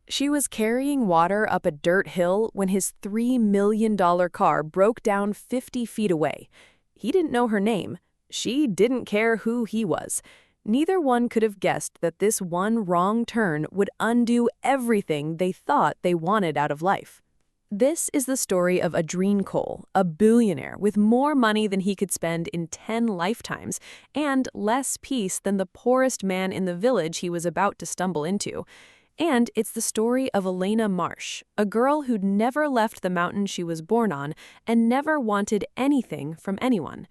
She was carrying water up a dirt hill when his $3 million car broke down 50 feet away. He didn't know her name. She didn't care who he was. Neither one could have guessed that this one wrong turn would undo everything they thought they wanted out of life. This is the story of Adrien Cole, a billionaire with more money than he could spend in 10 lifetimes and less peace than the poorest man in the village he was about to stumble into. And it's the story of Elena Marsh, a girl who'd never left the mountain she was born on and never wanted anything from anyone.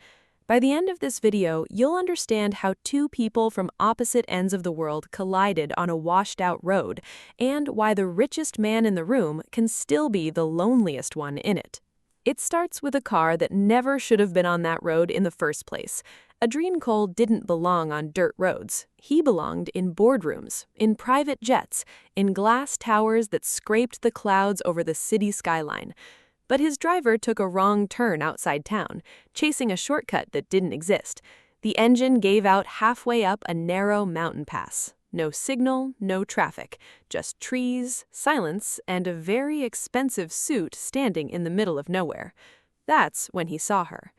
By the end of this video, you'll understand how two people from opposite ends of the world collided on a washed-out road, and why the richest man in the room can still be the loneliest one in it. It starts with a car that never should have been on that road in the first place. Adrien Cole didn't belong on dirt roads. He belonged in boardrooms, in private jets, in glass towers that scraped the clouds over the city skyline. But his driver took a wrong turn outside town, chasing a shortcut that didn't exist. The engine gave out halfway up a narrow mountain pass. No signal, no traffic, just trees, silence, and a very expensive suit standing in the middle of nowhere. That's when he saw her.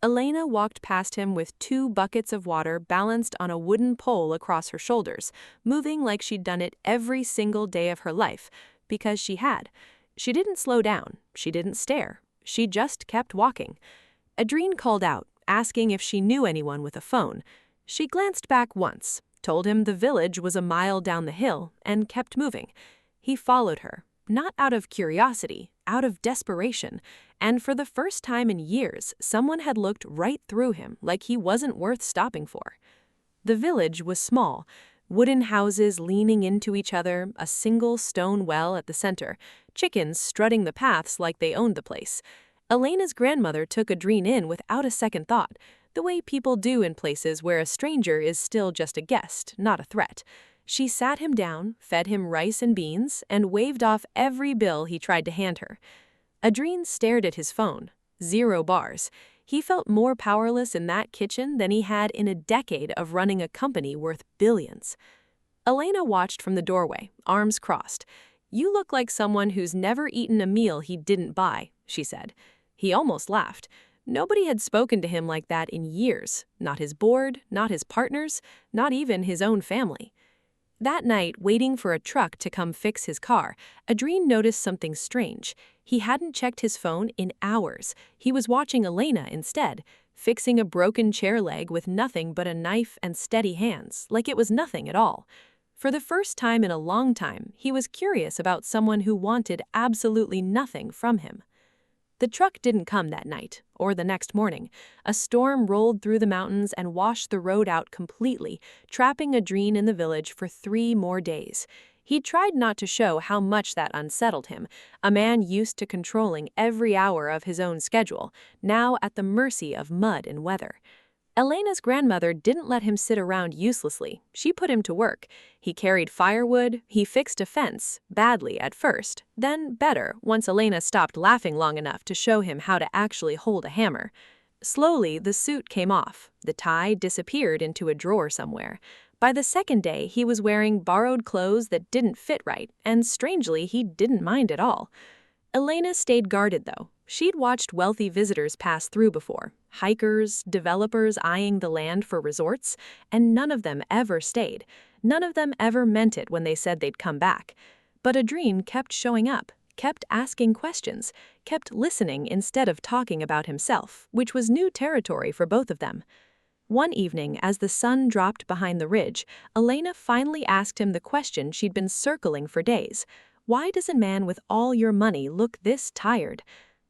Elena walked past him with 2 buckets of water balanced on a wooden pole across her shoulders, moving like she'd done it every single day of her life, because she had. She didn't slow down, she didn't stare, she just kept walking. Adrien called out, asking if she knew anyone with a phone. She glanced back once, told him the village was a mile down the hill, and kept moving. He followed her, not out of curiosity, out of desperation, and for the first time in years, someone had looked right through him like he wasn't worth stopping for. The village was small, wooden houses leaning into each other, a single stone well at the center, chickens strutting the paths like they owned the place. Elena's grandmother took Adrien in without a second thought, the way people do in places where a stranger is still just a guest, not a threat. She sat him down, fed him rice and beans, and waved off every bill he tried to hand her. Adrien stared at his phone. 0 bars. He felt more powerless in that kitchen than he had in a decade of running a company worth billions. Elena watched from the doorway, arms crossed. "You look like someone who's never eaten a meal he didn't buy," she said. He almost laughed. Nobody had spoken to him like that in years. Not his board, not his partners, not even his own family. That night, waiting for a truck to come fix his car, Adrien noticed something strange. He hadn't checked his phone in hours. He was watching Elena instead, fixing a broken chair leg with nothing but a knife and steady hands, like it was nothing at all. For the first time in a long time, he was curious about someone who wanted absolutely nothing from him. The truck didn't come that night, or the next morning. A storm rolled through the mountains and washed the road out completely, trapping Adrien in the village for 3 more days. He tried not to show how much that unsettled him, a man used to controlling every hour of his own schedule, now at the mercy of mud and weather. Elena's grandmother didn't let him sit around uselessly. She put him to work. He carried firewood, he fixed a fence, badly at first, then better once Elena stopped laughing long enough to show him how to actually hold a hammer. Slowly, the suit came off. The tie disappeared into a drawer somewhere. By the second day, he was wearing borrowed clothes that didn't fit right, and strangely, he didn't mind at all. Elena stayed guarded, though. She'd watched wealthy visitors pass through before, hikers, developers eyeing the land for resorts, and none of them ever stayed. None of them ever meant it when they said they'd come back. But Adrien kept showing up, kept asking questions, kept listening instead of talking about himself, which was new territory for both of them. One evening, as the sun dropped behind the ridge, Elena finally asked him the question she'd been circling for days. Why does a man with all your money look this tired?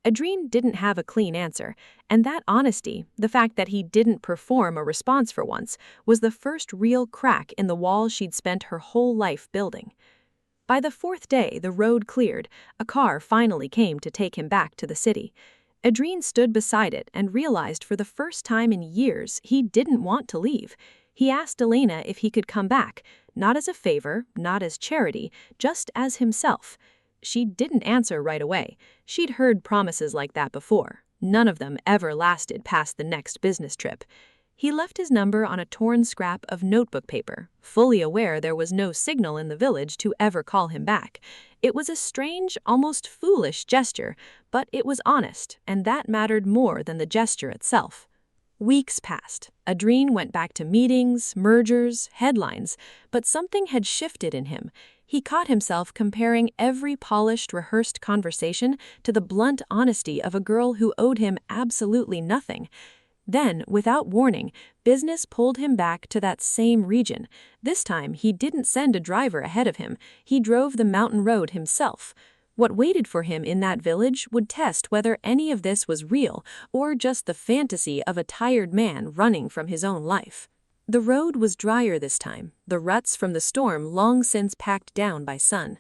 Adrien didn't have a clean answer, and that honesty, the fact that he didn't perform a response for once, was the first real crack in the wall she'd spent her whole life building. By the 4th day, the road cleared. A car finally came to take him back to the city. Adrien stood beside it and realized for the first time in years he didn't want to leave. He asked Elena if he could come back, not as a favor, not as charity, just as himself. She didn't answer right away. She'd heard promises like that before. None of them ever lasted past the next business trip. He left his number on a torn scrap of notebook paper, fully aware there was no signal in the village to ever call him back. It was a strange, almost foolish gesture, but it was honest, and that mattered more than the gesture itself. Weeks passed. Adrien went back to meetings, mergers, headlines, but something had shifted in him. He caught himself comparing every polished, rehearsed conversation to the blunt honesty of a girl who owed him absolutely nothing. Then, without warning, business pulled him back to that same region. This time, he didn't send a driver ahead of him. He drove the mountain road himself. What waited for him in that village would test whether any of this was real or just the fantasy of a tired man running from his own life. The road was drier this time, the ruts from the storm long since packed down by sun.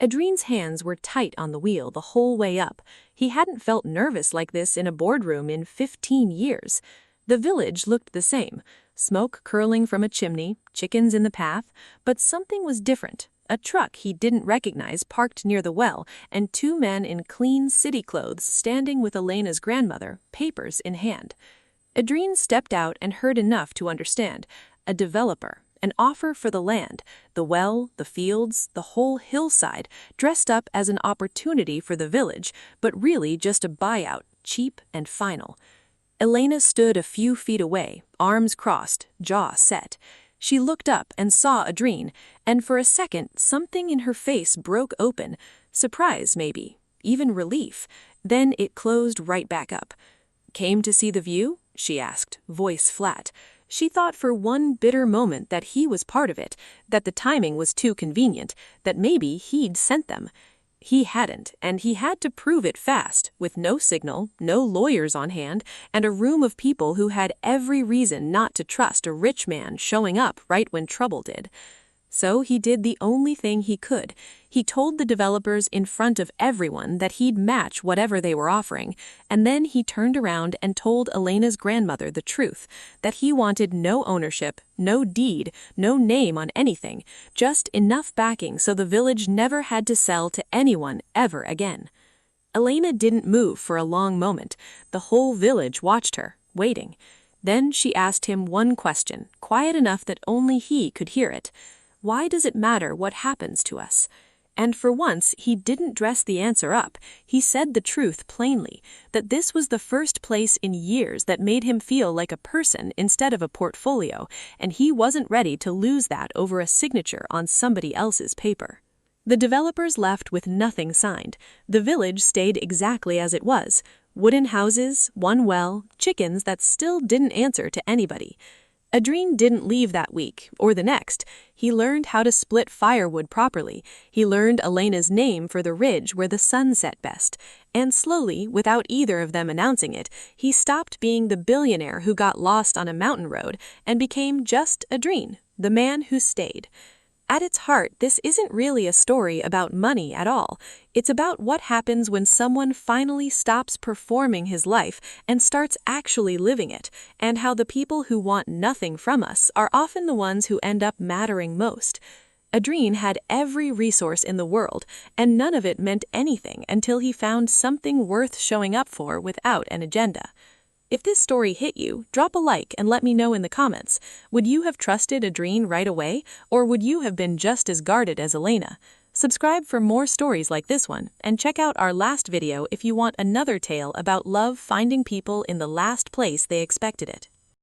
Adrien's hands were tight on the wheel the whole way up. He hadn't felt nervous like this in a boardroom in 15 years. The village looked the same, smoke curling from a chimney, chickens in the path, but something was different. A truck he didn't recognize parked near the well, and two men in clean city clothes standing with Elena's grandmother, papers in hand. Adrien stepped out and heard enough to understand. A developer, an offer for the land, the well, the fields, the whole hillside, dressed up as an opportunity for the village, but really just a buyout, cheap and final. Elena stood a few feet away, arms crossed, jaw set. She looked up and saw Adrien, and for a second something in her face broke open. Surprise, maybe, even relief. Then it closed right back up. "Came to see the view?" she asked, voice flat. She thought for one bitter moment that he was part of it, that the timing was too convenient, that maybe he'd sent them. He hadn't, and he had to prove it fast, with no signal, no lawyers on hand, and a room of people who had every reason not to trust a rich man showing up right when trouble did. So he did the only thing he could. He told the developers in front of everyone that he'd match whatever they were offering, and then he turned around and told Elena's grandmother the truth, that he wanted no ownership, no deed, no name on anything, just enough backing so the village never had to sell to anyone ever again. Elena didn't move for a long moment. The whole village watched her, waiting. Then she asked him one question, quiet enough that only he could hear it. Why does it matter what happens to us? And for once, he didn't dress the answer up. He said the truth plainly, that this was the first place in years that made him feel like a person instead of a portfolio, and he wasn't ready to lose that over a signature on somebody else's paper. The developers left with nothing signed. The village stayed exactly as it was. Wooden houses, one well, chickens that still didn't answer to anybody. Adrien didn't leave that week, or the next. He learned how to split firewood properly. He learned Elena's name for the ridge where the sun set best. And slowly, without either of them announcing it, he stopped being the billionaire who got lost on a mountain road and became just Adrien, the man who stayed. At its heart, this isn't really a story about money at all. It's about what happens when someone finally stops performing his life and starts actually living it, and how the people who want nothing from us are often the ones who end up mattering most. Adrien had every resource in the world, and none of it meant anything until he found something worth showing up for without an agenda. If this story hit you, drop a like and let me know in the comments. Would you have trusted Adrien right away, or would you have been just as guarded as Elena? Subscribe for more stories like this one, and check out our last video if you want another tale about love finding people in the last place they expected it.